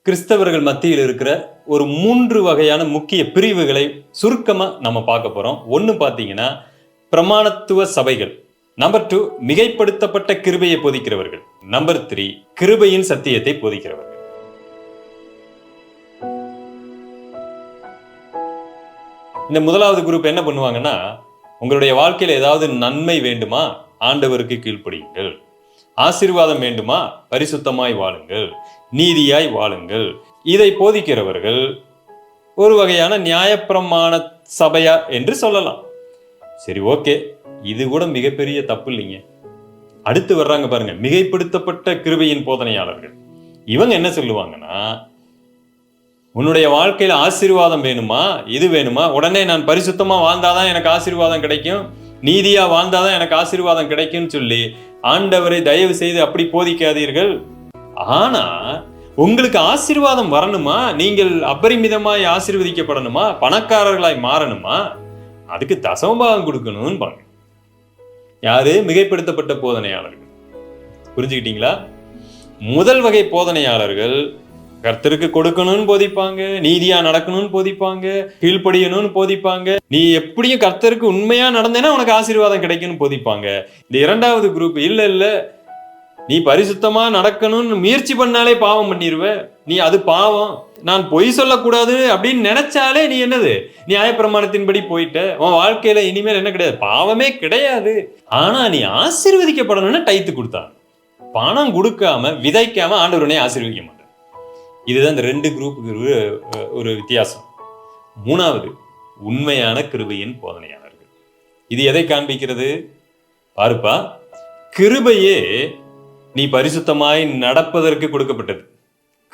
கிறிஸ்தவர்கள் மத்தியில் இருக்கிற ஒரு 3 வகையான முக்கிய பிரிவுகளை சுருக்கமா நம்ம பார்க்க போறோம். ஒன்னு பாத்தீங்கன்னா பிரமாணத்துவ சபைகள். நம்பர் 2 மிகைப்படுத்தப்பட்ட கிருபையை போதிக்கிறவர்கள். நம்பர் 3 கிருபையின் சத்தியத்தை போதிக்கிறவர்கள். இந்த முதலாவது குரூப் என்ன பண்ணுவாங்கன்னா, உங்களுடைய வாழ்க்கையில் ஏதாவது நன்மை வேண்டுமா, ஆண்டவருக்கு கீழ்ப்படியுங்கள். ஆசீர்வாதம் வேண்டுமா, பரிசுத்தமாய் வாழுங்கள், நீதியாய் வாழுங்கள். இதை போதிக்கிறவர்கள் ஒரு வகையான நியாயப்பிரமாண சபையா என்று சொல்லலாம். சரி, ஓகே, இது கூட மிகப்பெரிய தப்பு இல்லைங்க. அடுத்து வர்றாங்க பாருங்க, மிகைப்படுத்தப்பட்ட கிருபையின் போதனையாளர்கள். இவங்க என்ன சொல்லுவாங்கன்னா, உன்னுடைய வாழ்க்கையில ஆசீர்வாதம் வேணுமா, இது வேணுமா, உடனே நான் பரிசுத்தமா வாழ்ந்தாதான் எனக்கு ஆசீர்வாதம் கிடைக்கும், நீதியா வாழ்ந்தாதான் எனக்கு ஆசீர்வாதம் கிடைக்கும்னு சொல்லி ஆண்டவரை தயவு செய்து அப்படி போதிக்காதீர்கள். ஆனா உங்களுக்கு ஆசீர்வாதம் வரணுமா, நீங்கள் அபரிமிதமாய் ஆசீர்வதிக்கப்படணுமா, பணக்காரர்களாய் மாறணுமா, அதுக்கு தசமபாகம் கொடுக்கணும்னு பாங்க. யாரு? மிகைப்படுத்தப்பட்ட போதனையாளர்கள். புரிஞ்சுக்கிட்டீங்களா? முதல் வகை போதனையாளர்கள் கர்த்தருக்கு கொடுக்கணும்னு போதிப்பாங்க, நீதியா நடக்கணும்னு போதிப்பாங்க, கீழ்ப்படியணும்னு போதிப்பாங்க, நீ எப்படியும் கர்த்தருக்கு உண்மையா நடந்தேன்னா உனக்கு ஆசீர்வாதம் கிடைக்கும்னு போதிப்பாங்க. இந்த இரண்டாவது குரூப், இல்ல நீ பரிசுத்தமா நடக்கணும்னு முயற்சி பண்ணாலே பாவம் பண்ணிடுவ, நீ அது பாவம், நான் பொய் சொல்லக்கூடாது அப்படின்னு நினைச்சாலே நீ என்னது, நியாயப்பிரமாணத்தின்படி போயிட்ட, உன் வாழ்க்கையில இனிமேல் என்ன கிடையாது, பாவமே கிடையாது. ஆனா நீ ஆசீர்வதிக்கப்படணும்னு டைத்து கொடுத்தாங்க. பணம் கொடுக்காம விதைக்காம ஆண்டவரனே ஆசீர்வதிக்க மாட்டார். இதுதான் இந்த 2 குரூப்புக்கு ஒரு வித்தியாசம். மூணாவது, உண்மையான கிருபையின் போதனையாளர்கள். இது எதை காண்பிக்கிறது பாருப்பா, கிருபையே நீ பரிசுத்தமாய் நடப்பதற்கு கொடுக்கப்பட்டது.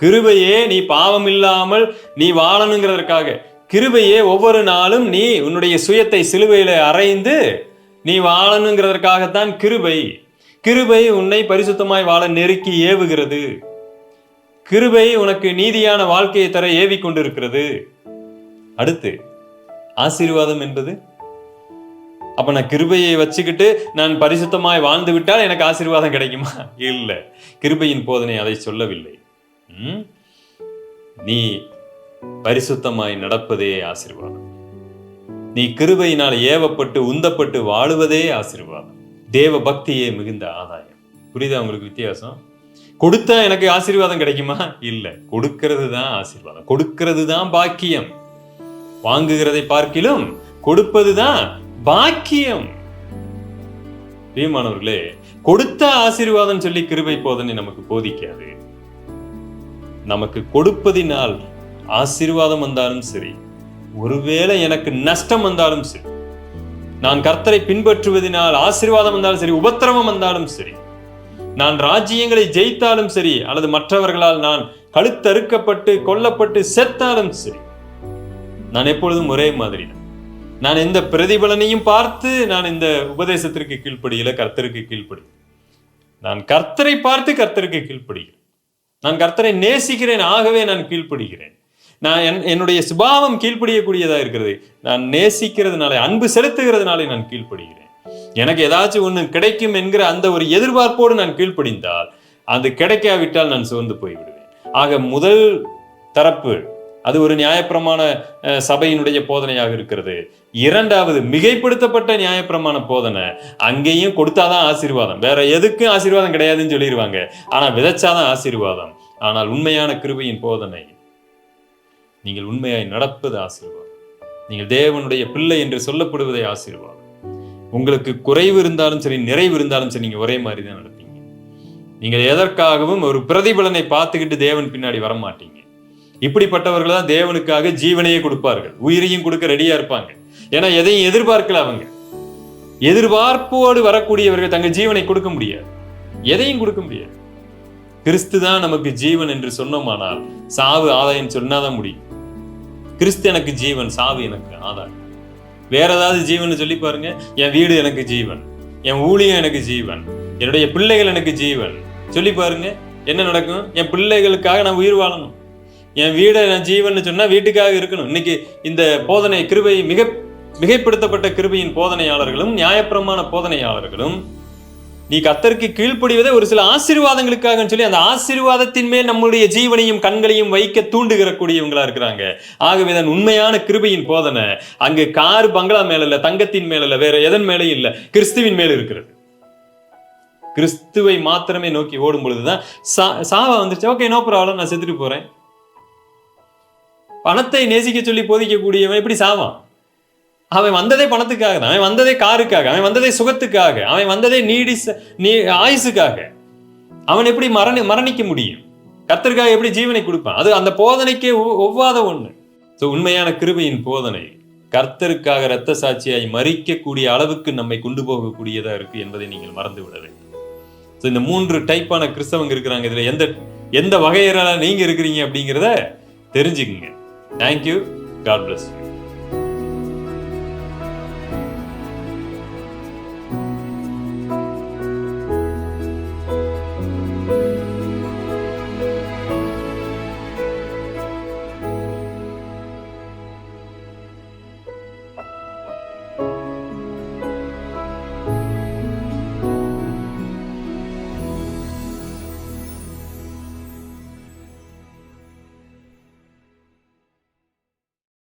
கிருபையே நீ பாவம் இல்லாமல் நீ வாழணுங்கிறதற்காக. கிருபையே ஒவ்வொரு நாளும் நீ உன்னுடைய சுயத்தை சிலுவையில அறைந்து நீ வாழணுங்கிறதற்காகத்தான் கிருபை. கிருபை உன்னை பரிசுத்தமாய் வாழ நெருக்கி ஏவுகிறது. கிருபை உனக்கு நீதியான வாழ்க்கையை தர ஏவி கொண்டிருக்கிறது. அடுத்து ஆசீர்வாதம் என்பது, அப்ப நான் கிருபையை வச்சுக்கிட்டு நான் பரிசுத்தமாய் வாழ்ந்து விட்டால் எனக்கு ஆசீர்வாதம் கிடைக்குமா? இல்ல, கிருபையின் போதனை அதை சொல்லவில்லை. நீ பரிசுத்தமாய் நடப்பதே ஆசீர்வாதம். நீ கிருபையினால் ஏவப்பட்டு உந்தப்பட்டு வாழுவதே ஆசீர்வாதம். தேவ பக்தியே மிகுந்த ஆதாயம். புரியுதா உங்களுக்கு வித்தியாசம்? கொடுத்தா எனக்கு ஆசீர்வாதம் கிடைக்குமா? இல்ல, கொடுக்கிறது தான் ஆசீர்வாதம், கொடுக்கிறது தான் பாக்கியம். வாங்குகிறதை பார்க்கிலும் கொடுப்பது தான் பாக்கியம். பிரியமானவர்களே, கொடுத்த ஆசீர்வாதம் சொல்லி கிருபை போதனை நமக்கு போதிக்காது. நமக்கு கொடுப்பதினால் ஆசீர்வாதம் வந்தாலும் சரி, ஒருவேளை எனக்கு நஷ்டம் வந்தாலும் சரி, நான் கர்த்தரை பின்பற்றுவதனால் ஆசீர்வாதம் வந்தாலும் சரி, உபத்திரவம் வந்தாலும் சரி, நான் ராஜ்யங்களை ஜெயித்தாலும் சரி, அல்லது மற்றவர்களால் நான் கழுத்தறுக்கப்பட்டு கொல்லப்பட்டு செத்தாலும் சரி, நான் எப்பொழுதும் ஒரே மாதிரி தான். நான் எந்த பிரதிபலனையும் பார்த்து நான் இந்த உபதேசத்திற்கு கீழ்ப்படியல, கர்த்தருக்கு கீழ்ப்படி. நான் கர்த்தரை பார்த்து கர்த்தருக்கு கீழ்ப்படுகிறேன். நான் கர்த்தரை நேசிக்கிறேன், ஆகவே நான் கீழ்ப்படுகிறேன். நான் என்னுடைய சுபாவம் கீழ்ப்படியக்கூடியதா இருக்கிறது. நான் நேசிக்கிறதுனாலே, அன்பு செலுத்துகிறதுனாலே நான் கீழ்ப்படுகிறேன். எனக்கு ஏதாச்சும் ஒண்ணு கிடைக்கும் என்கிற அந்த ஒரு எதிர்பார்ப்போடு நான் கீழ்ப்படிந்தால், அது கிடைக்காவிட்டால் நான் சோர்ந்து போய்விடுவேன். ஆக முதல் தரப்பு அது ஒரு நியாயப்பிரமாண சபையினுடைய போதனையாக இருக்கிறது. இரண்டாவது, மிகைப்படுத்தப்பட்ட நியாயப்பிரமாண போதனை. அங்கேயும் கொடுத்தாதான் ஆசீர்வாதம், வேற எதுக்கும் ஆசீர்வாதம் கிடையாதுன்னு சொல்லிடுவாங்க. ஆனா விதைச்சாதான் ஆசீர்வாதம். ஆனால் உண்மையான கிருபையின் போதனை, நீங்கள் உண்மையாய் நடப்பது ஆசீர்வாதம். நீங்கள் தேவனுடைய பிள்ளை என்று சொல்லப்படுவதே ஆசீர்வாதம். உங்களுக்கு குறைவு இருந்தாலும் சரி, நிறைவு இருந்தாலும் சரி, நீங்க ஒரே மாதிரி தான் நடப்பீங்க. நீங்கள் எதற்காகவும் ஒரு பிரதிபலனை பார்த்துக்கிட்டு தேவன் பின்னாடி வரமாட்டீங்க. இப்படிப்பட்டவர்கள் தான் தேவனுக்காக ஜீவனையே கொடுப்பார்கள், உயிரையும் கொடுக்க ரெடியா இருப்பாங்க. ஏன்னா எதையும் எதிர்பார்க்கல. அவங்க எதிர்பார்ப்போடு வரக்கூடியவர்கள் தங்க ஜீவனை கொடுக்க முடியாது, எதையும் கொடுக்க முடியாது. கிறிஸ்து தான் நமக்கு ஜீவன் என்று சொன்னோமானால் சாவு ஆதாயம் சொன்னாதான் முடியும். கிறிஸ்து எனக்கு ஜீவன், சாவு எனக்கு ஆதாயம். வேற ஏதாவது ஜீவன் சொல்லி பாருங்க. என் வீடு எனக்கு ஜீவன், என் ஊழியம் எனக்கு ஜீவன், என்னுடைய பிள்ளைகள் எனக்கு ஜீவன் சொல்லி பாருங்க, என்ன நடக்கும்? என் பிள்ளைகளுக்காக நான் உயிர் வாழணும். என் வீடை நான் ஜீவன் சொன்னா வீட்டுக்காக இருக்கணும். இன்னைக்கு இந்த போதனை கிருபை மிகைப்படுத்தப்பட்ட கிருபையின் போதனையாளர்களும் நியாயப்பிரமாண போதனையாளர்களும் நீ கர்த்தருக்கு கீழ்ப்படிவதே ஒரு சில ஆசீர்வாதங்களுக்காக சொல்லி அந்த ஆசீர்வாதத்தின் மேல் நம்முடைய ஜீவனையும் கண்களையும் வைக்க தூண்டுகிற கூடியவங்களா இருக்கிறாங்க. ஆகவே தான் உண்மையான கிருபையின் போதனை அங்கு கார் பங்களா மேல இல்ல, தங்கத்தின் மேல இல்ல, வேற எதன் மேலேயும் இல்ல, கிறிஸ்துவின் மேல் இருக்கிறது. கிறிஸ்துவை மாத்திரமே நோக்கி ஓடும் பொழுதுதான் சாவா வந்துச்சு. ஓகே, நோ ப்ராப்ளம், நான் செத்துட்டு போறேன். பணத்தை நேசிக்க சொல்லி போதிக்கக்கூடியவன் எப்படி சாவான்? அவன் வந்ததே பணத்துக்காக தான், அவன் வந்ததே காருக்காக, அவன் வந்ததே சுகத்துக்காக, அவன் வந்ததே ஆயுசுக்காக. அவன் எப்படி மரணிக்க முடியும்? கர்த்தருக்காக எப்படி ஜீவனை கொடுப்பான்? அது அந்த போதனைக்கே ஒவ்வாத ஒண்ணு. உண்மையான கிருபையின் போதனை கர்த்தருக்காக இரத்த சாட்சியாய் மரிக்கக்கூடிய அளவுக்கு நம்மை கொண்டு போகக்கூடியதா இருக்கு என்பதை நீங்கள் மறந்து விட வேண்டும். இந்த 3 டைப்பான கிறிஸ்தவங்க இருக்கிறாங்க. இதுல எந்த வகையில நீங்க இருக்கிறீங்க அப்படிங்கிறத தெரிஞ்சுக்குங்க. தேங்க்யூ. God bless you.